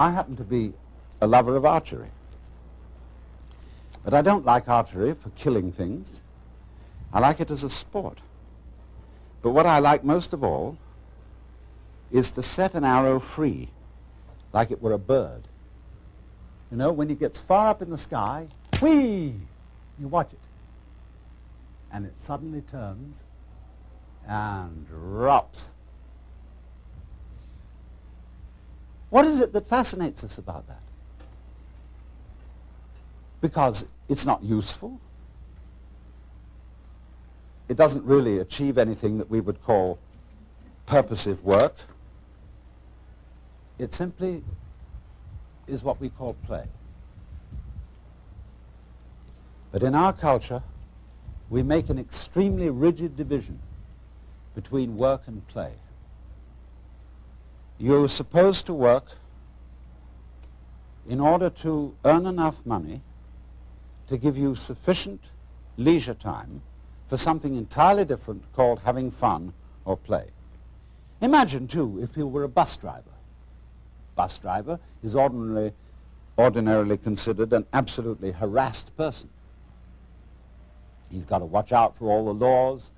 I happen to be a lover of archery. But I don't like archery for killing things. I like it as a sport. But what I like most of all is to set an arrow free, like it were a bird. You know, when it gets far up in the sky, whee! You watch it. And it suddenly turns and drops. What is it that fascinates us about that? Because it's not useful. It doesn't really achieve anything that we would call purposive work. It simply is what we call play. But in our culture, we make an extremely rigid division between work and play. You're supposed to work in order to earn enough money to give you sufficient leisure time for something entirely different called having fun or play. Imagine, too, if you were a bus driver. Bus driver is ordinarily considered an absolutely harassed person. He's got to watch out for all the laws,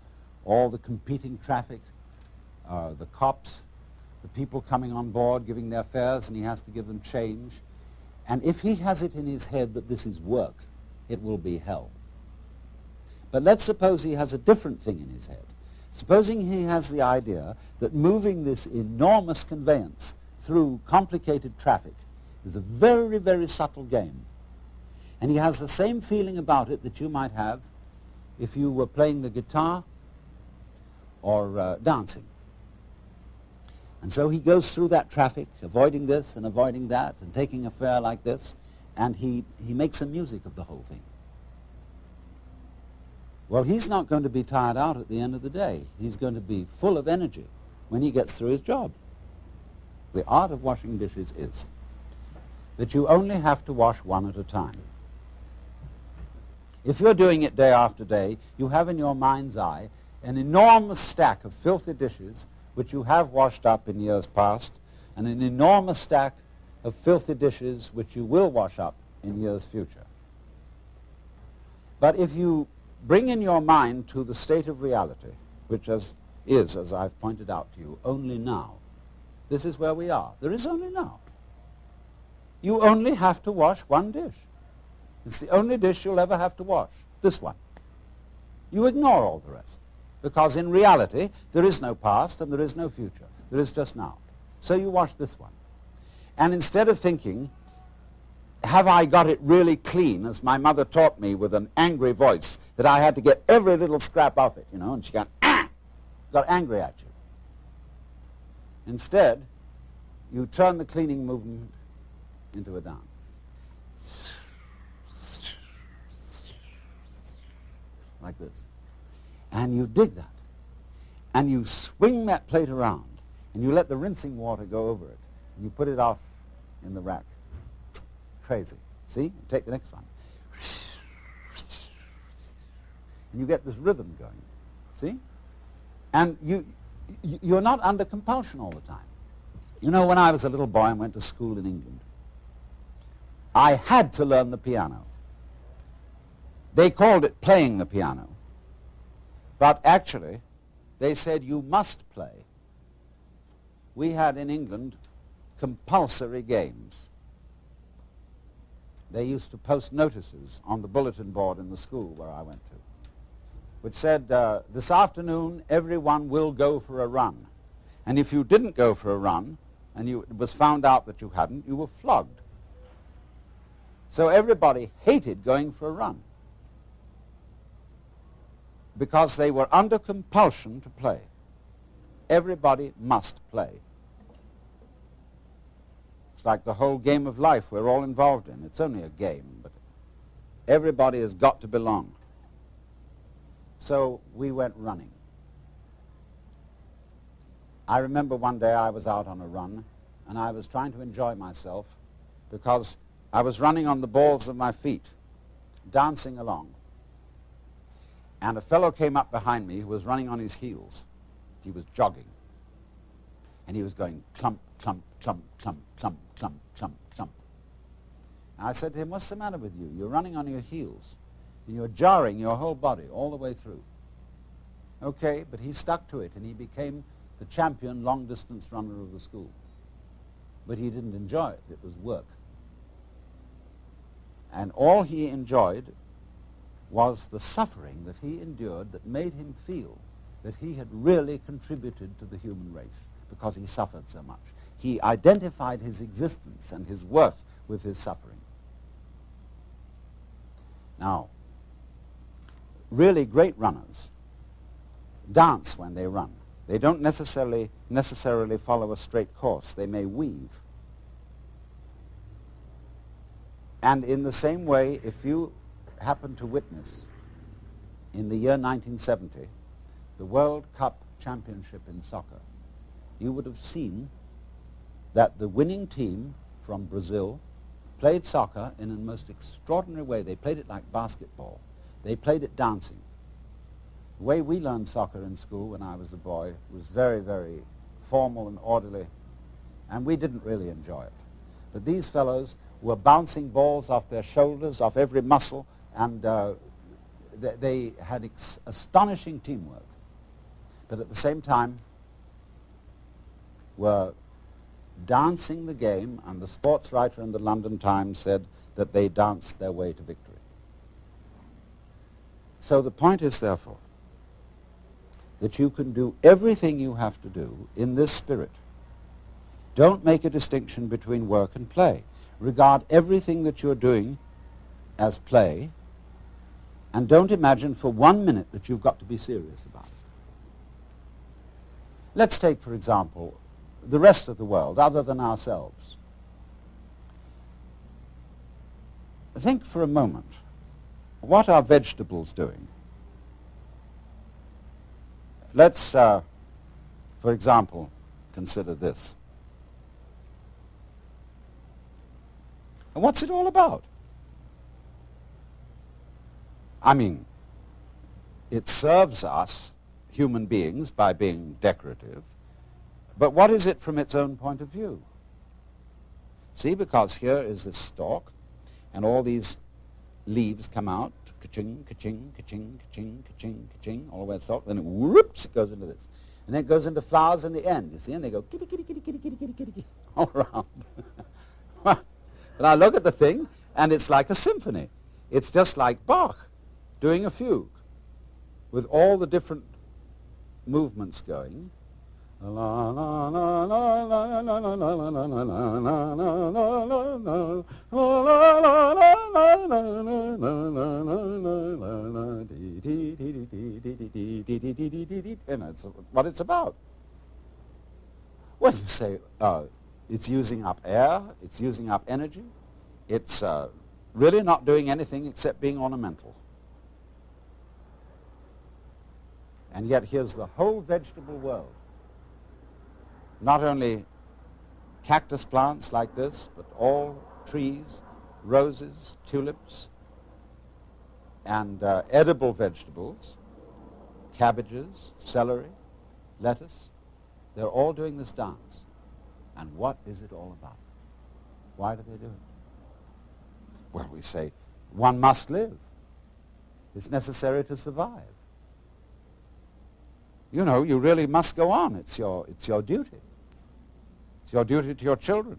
all the competing traffic, the cops, the people coming on board giving their fares, and he has to give them change. And if he has it in his head that this is work, it will be hell. But let's suppose he has a different thing in his head. Supposing he has the idea that moving this enormous conveyance through complicated traffic is a very, very subtle game. And he has the same feeling about it that you might have if you were playing the guitar or dancing. And so he goes through that traffic, avoiding this and avoiding that and taking a fare like this, and he makes some music of the whole thing. Well, he's not going to be tired out at the end of the day. He's going to be full of energy when he gets through his job. The art of washing dishes is that you only have to wash one at a time. If you're doing it day after day, you have in your mind's eye an enormous stack of filthy dishes which you have washed up in years past, and an enormous stack of filthy dishes which you will wash up in years future. But if you bring in your mind to the state of reality, which is, as I've pointed out to you, only now. This is where we are. There is only now. You only have to wash one dish. It's the only dish you'll ever have to wash, this one. You ignore all the rest, because in reality, there is no past and there is no future. There is just now. So you wash this one. And instead of thinking, have I got it really clean, as my mother taught me with an angry voice, that I had to get every little scrap off it, you know, and she got angry at you. Instead, you turn the cleaning movement into a dance. Like this. And you dig that. And you swing that plate around, and you let the rinsing water go over it, and you put it off in the rack. Crazy. See? Take the next one. And you get this rhythm going. See? And you're not under compulsion all the time. You know, when I was a little boy and went to school in England, I had to learn the piano. They called it playing the piano. But actually, they said you must play. We had in England compulsory games. They used to post notices on the bulletin board in the school where I went to, which said, this afternoon everyone will go for a run. And if you didn't go for a run, and it was found out that you hadn't, you were flogged. So everybody hated going for a run, because they were under compulsion to play. Everybody must play. It's like the whole game of life we're all involved in. It's only a game, but everybody has got to belong. So we went running. I remember one day I was out on a run, and I was trying to enjoy myself because I was running on the balls of my feet, dancing along. And a fellow came up behind me who was running on his heels. He was jogging. And he was going clump, clump, clump, clump, clump, clump, clump, clump. And I said to him, what's the matter with you? You're running on your heels. And you're jarring your whole body all the way through. Okay, but he stuck to it, and he became the champion long-distance runner of the school. But he didn't enjoy it. It was work. And all he enjoyed was the suffering that he endured that made him feel that he had really contributed to the human race because he suffered so much. He identified his existence and his worth with his suffering. Now, really great runners dance when they run. They don't necessarily follow a straight course. They may weave. And in the same way, if you happen to witness in the year 1970 the World Cup Championship in soccer, you would have seen that the winning team from Brazil played soccer in a most extraordinary way. They played it like basketball. They played it dancing. The way we learned soccer in school when I was a boy was very, very formal and orderly, and we didn't really enjoy it. But these fellows were bouncing balls off their shoulders, off every muscle, and they had astonishing teamwork. But at the same time were dancing the game, and the sports writer in the London Times said that they danced their way to victory. So the point is, therefore, that you can do everything you have to do in this spirit. Don't make a distinction between work and play. Regard everything that you're doing as play, and don't imagine for 1 minute that you've got to be serious about it. Let's take, for example, the rest of the world, other than ourselves. Think for a moment, what are vegetables doing? Let's, for example, consider this. And what's it all about? I mean, it serves us, human beings, by being decorative, but what is it from its own point of view? See, because here is this stalk, and all these leaves come out, ka-ching, ka-ching, ka-ching, ka-ching, ka-ching, ka-ching, all the way to the stalk, then whoops, it goes into this. And then it goes into flowers in the end, you see, and they go kitty, kitty, kitty, kitty, kitty, kitty, kitty, kitty, all around. But I look at the thing, and it's like a symphony. It's just like Bach doing a fugue with all the different movements going. And that's what it's about. Well, you say, it's using up air, it's using up energy, it's really not doing anything except being ornamental. And yet here's the whole vegetable world. Not only cactus plants like this, but all trees, roses, tulips, and edible vegetables, cabbages, celery, lettuce. They're all doing this dance. And what is it all about? Why do they do it? Well, we say, one must live. It's necessary to survive. You know, you really must go on. It's your duty. It's your duty to your children.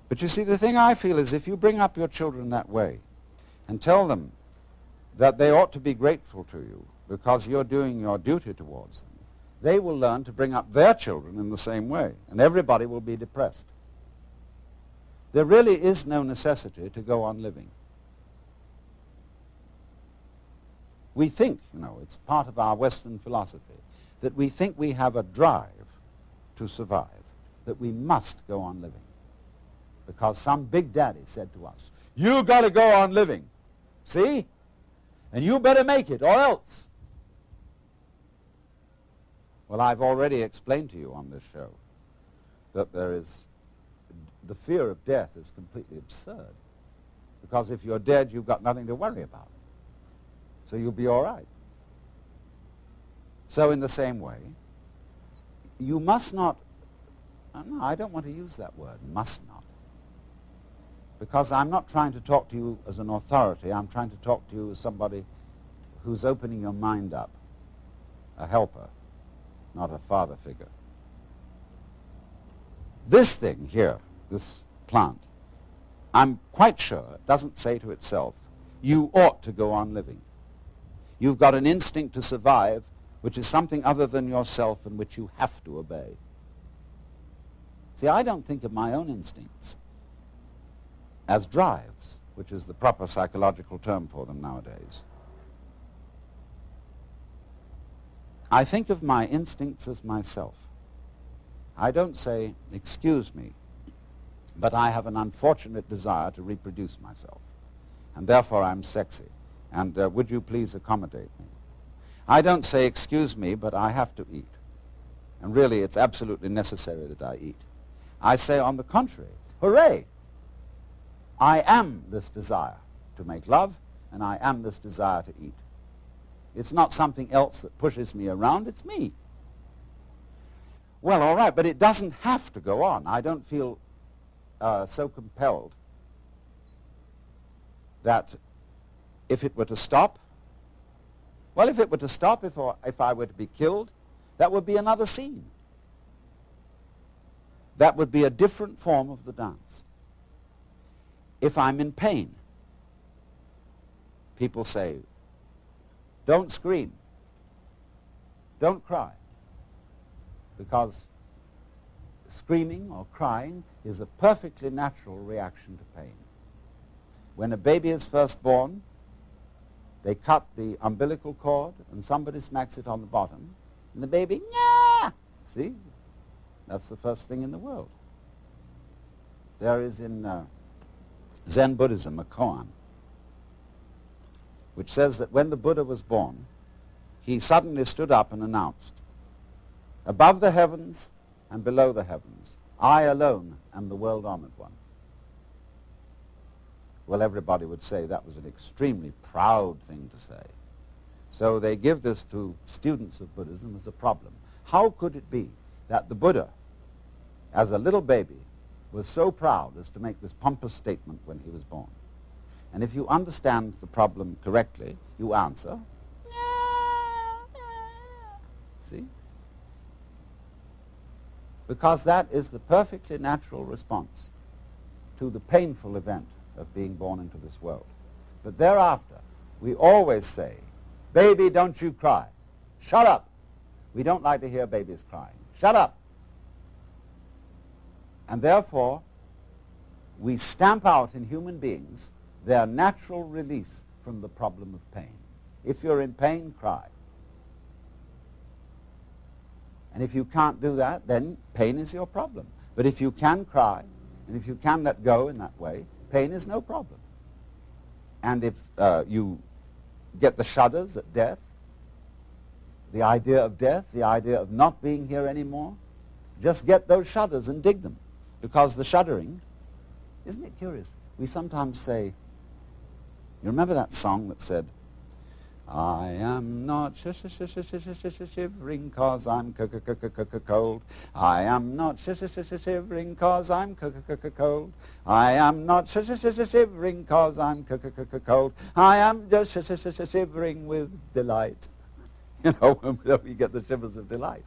But you see, the thing I feel is if you bring up your children that way and tell them that they ought to be grateful to you because you're doing your duty towards them, they will learn to bring up their children in the same way, and everybody will be depressed. There really is no necessity to go on living. We think, you know, it's part of our Western philosophy, that we think we have a drive to survive, that we must go on living. Because some big daddy said to us, you got to go on living, see? And you better make it, or else. Well, I've already explained to you on this show that the fear of death is completely absurd. Because if you're dead, you've got nothing to worry about. So you'll be all right. So in the same way, you must not, no, I don't want to use that word, must not. Because I'm not trying to talk to you as an authority, I'm trying to talk to you as somebody who's opening your mind up, a helper, not a father figure. This thing here, this plant, I'm quite sure it doesn't say to itself, you ought to go on living. You've got an instinct to survive, which is something other than yourself and which you have to obey. See, I don't think of my own instincts as drives, which is the proper psychological term for them nowadays. I think of my instincts as myself. I don't say, excuse me, but I have an unfortunate desire to reproduce myself, and therefore I'm sexy, and would you please accommodate me? I don't say, excuse me, but I have to eat, and really it's absolutely necessary that I eat. I say, on the contrary, hooray! I am this desire to make love, and I am this desire to eat. It's not something else that pushes me around, it's me. Well, all right, but it doesn't have to go on. I don't feel so compelled that if it were to stop, well, if it were to stop, if I were to be killed, that would be another scene. That would be a different form of the dance. If I'm in pain, people say, don't scream, don't cry, because screaming or crying is a perfectly natural reaction to pain. When a baby is first born, they cut the umbilical cord and somebody smacks it on the bottom, and the baby, yeah! See? That's the first thing in the world. There is in Zen Buddhism a koan, which says that when the Buddha was born, he suddenly stood up and announced, above the heavens and below the heavens, I alone am the world-honored one. Well, everybody would say that was an extremely proud thing to say. So they give this to students of Buddhism as a problem. How could it be that the Buddha, as a little baby, was so proud as to make this pompous statement when he was born? And if you understand the problem correctly, you answer, see? Because that is the perfectly natural response to the painful event of being born into this world. But thereafter, we always say, baby, don't you cry. Shut up. We don't like to hear babies crying. Shut up. And therefore, we stamp out in human beings their natural release from the problem of pain. If you're in pain, cry. And if you can't do that, then pain is your problem. But if you can cry, and if you can let go in that way, pain is no problem. And if you get the shudders at death, the idea of death, the idea of not being here anymore, just get those shudders and dig them. Because the shuddering, isn't it curious? We sometimes say, you remember that song that said, I am not shivering 'cause I'm cold. I am not shivering 'cause I'm cold. I am not shivering 'cause I'm cold. I am just shivering with delight. You know, when we get the shivers of delight.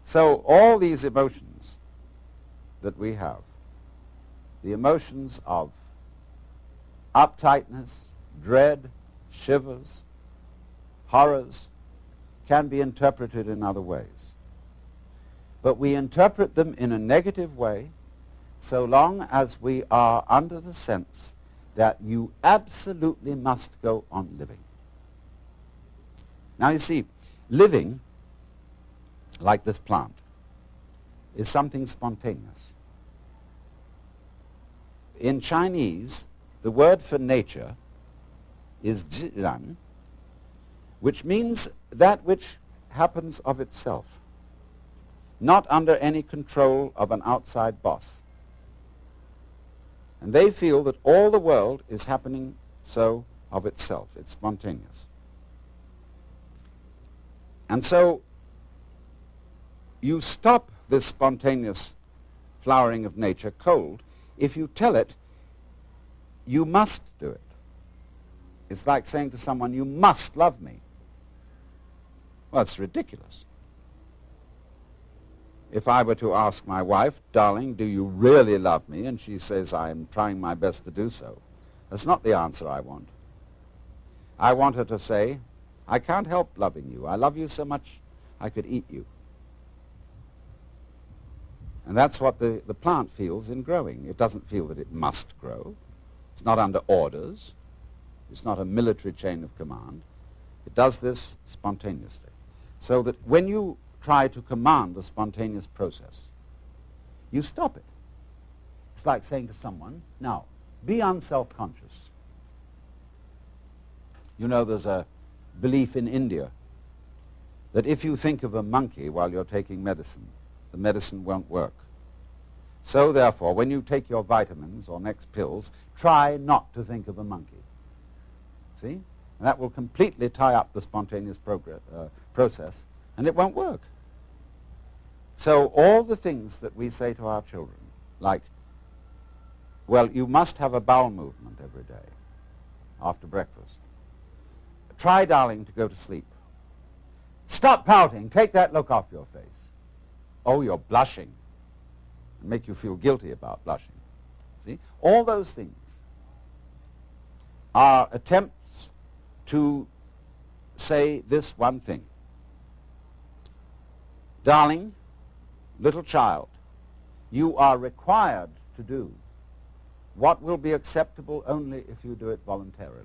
So all these emotions that we have, the emotions of uptightness, dread, shivers, horrors, can be interpreted in other ways. But we interpret them in a negative way so long as we are under the sense that you absolutely must go on living. Now you see, living, like this plant, is something spontaneous. In Chinese, the word for nature is zhiran, which means that which happens of itself, not under any control of an outside boss. And they feel that all the world is happening so of itself. It's spontaneous. And so you stop this spontaneous flowering of nature cold if you tell it you must do it. It's like saying to someone, you must love me. Well, it's ridiculous. If I were to ask my wife, darling, do you really love me? And she says, I'm trying my best to do so. That's not the answer I want. I want her to say, I can't help loving you. I love you so much I could eat you. And that's what the plant feels in growing. It doesn't feel that it must grow. It's not under orders. It's not a military chain of command. It does this spontaneously. So that when you try to command a spontaneous process, you stop it. It's like saying to someone, now, be unself-conscious. You know, there's a belief in India that if you think of a monkey while you're taking medicine, the medicine won't work. So therefore, when you take your vitamins or next pills, try not to think of a monkey. See? And that will completely tie up the spontaneous process, and it won't work. So all the things that we say to our children, like, well, you must have a bowel movement every day after breakfast. Try, darling, to go to sleep. Stop pouting. Take that look off your face. Oh, you're blushing. And make you feel guilty about blushing. See? All those things are attempts to say this one thing. Darling, little child, you are required to do what will be acceptable only if you do it voluntarily.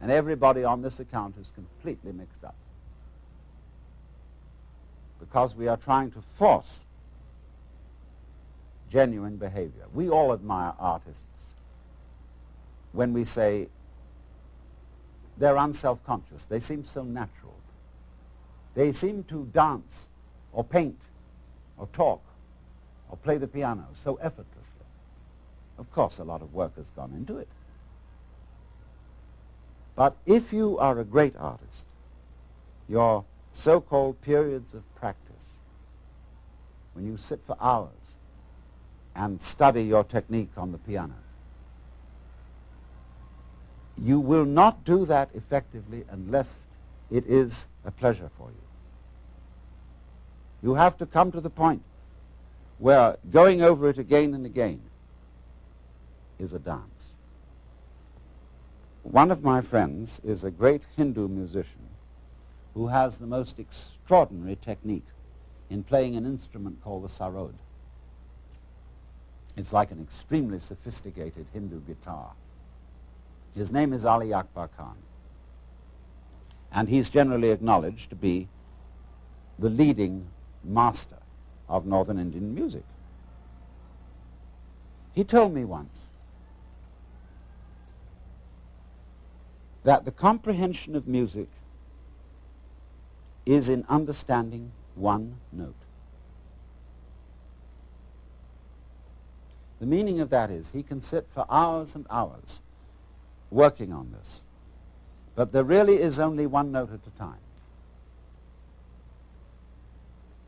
And everybody on this account is completely mixed up, because we are trying to force genuine behavior. We all admire artists when we say they're unself-conscious. They seem so natural. They seem to dance or paint or talk or play the piano so effortlessly. Of course, a lot of work has gone into it. But if you are a great artist, your so-called periods of practice, when you sit for hours and study your technique on the piano, you will not do that effectively unless it is a pleasure for you. You have to come to the point where going over it again and again is a dance. One of my friends is a great Hindu musician who has the most extraordinary technique in playing an instrument called the sarod. It's like an extremely sophisticated Hindu guitar. His name is Ali Akbar Khan, and he's generally acknowledged to be the leading master of Northern Indian music. He told me once that the comprehension of music is in understanding one note. The meaning of that is he can sit for hours and hours working on this, but there really is only one note at a time.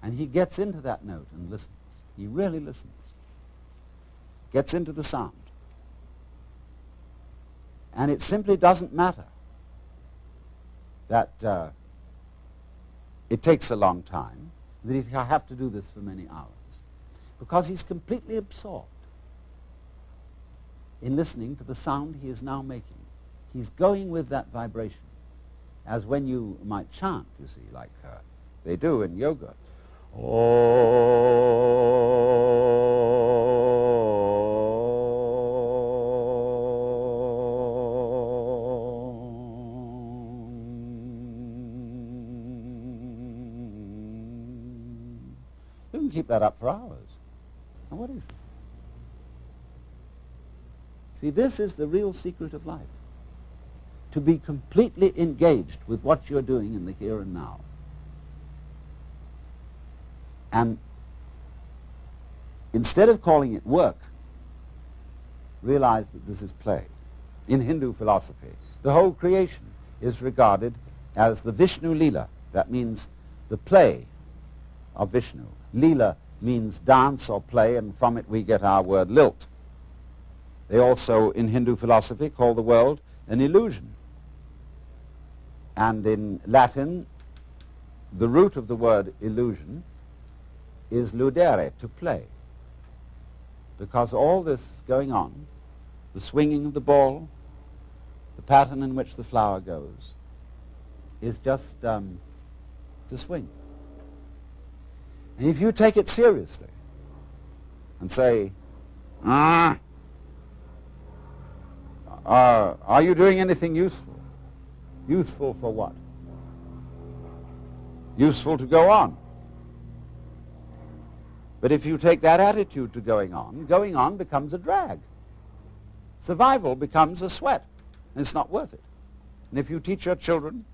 And he gets into that note and listens. He really listens. Gets into the sound. And it simply doesn't matter that it takes a long time, that he'll have to do this for many hours, because he's completely absorbed in listening to the sound he is now making. He's going with that vibration, as when you might chant, you see, like they do in yoga. You can keep that up for hours. Now what is this? See, this is the real secret of life. To be completely engaged with what you're doing in the here and now. And instead of calling it work, realize that this is play. In Hindu philosophy, the whole creation is regarded as the Vishnu Leela. That means the play of Vishnu. Leela means dance or play, and from it we get our word lilt. They also, in Hindu philosophy, call the world an illusion. And in Latin, the root of the word illusion is ludere, to play. Because all this going on, the swinging of the ball, the pattern in which the flower goes, is just to swing. And if you take it seriously and say, are you doing anything useful? Useful for what? Useful to go on. But if you take that attitude to going on becomes a drag. Survival becomes a sweat, and it's not worth it. And if you teach your children,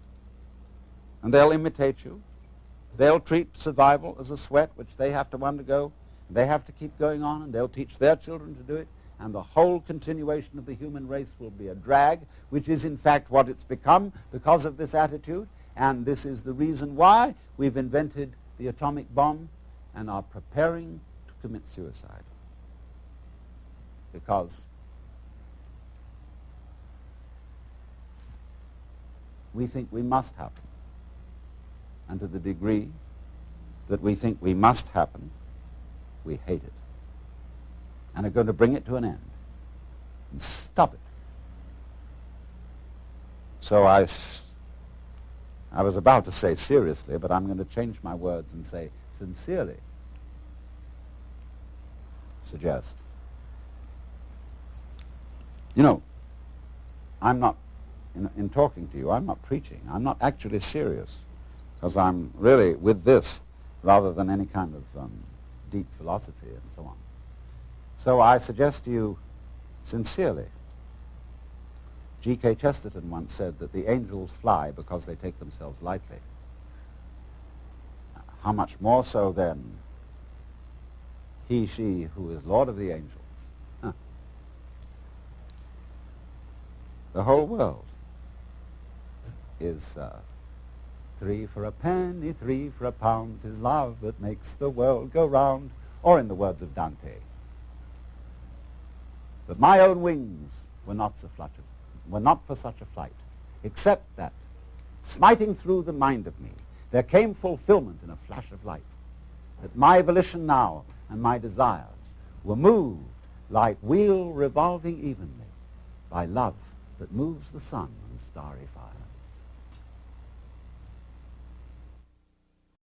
and they'll imitate you, they'll treat survival as a sweat which they have to undergo, and they have to keep going on, and they'll teach their children to do it, and the whole continuation of the human race will be a drag, which is in fact what it's become because of this attitude, and this is the reason why we've invented the atomic bomb and are preparing to commit suicide. Because we think we must happen. And to the degree that we think we must happen, we hate it. And are going to bring it to an end. And stop it. So I was about to say seriously, but I'm going to change my words and say sincerely suggest. You know, I'm not, in talking to you, I'm not preaching. I'm not actually serious, because I'm really with this rather than any kind of deep philosophy and so on. So I suggest to you sincerely. G.K. Chesterton once said that the angels fly because they take themselves lightly. How much more so then he, she, who is Lord of the angels. Huh. The whole world is 3 for a penny, 3 for a pound, 'tis love that makes the world go round, or in the words of Dante, but my own wings were not for such a flight, except that, smiting through the mind of me, there came fulfillment in a flash of light, that my volition now and my desires were moved like wheel revolving evenly by love that moves the sun and starry fire.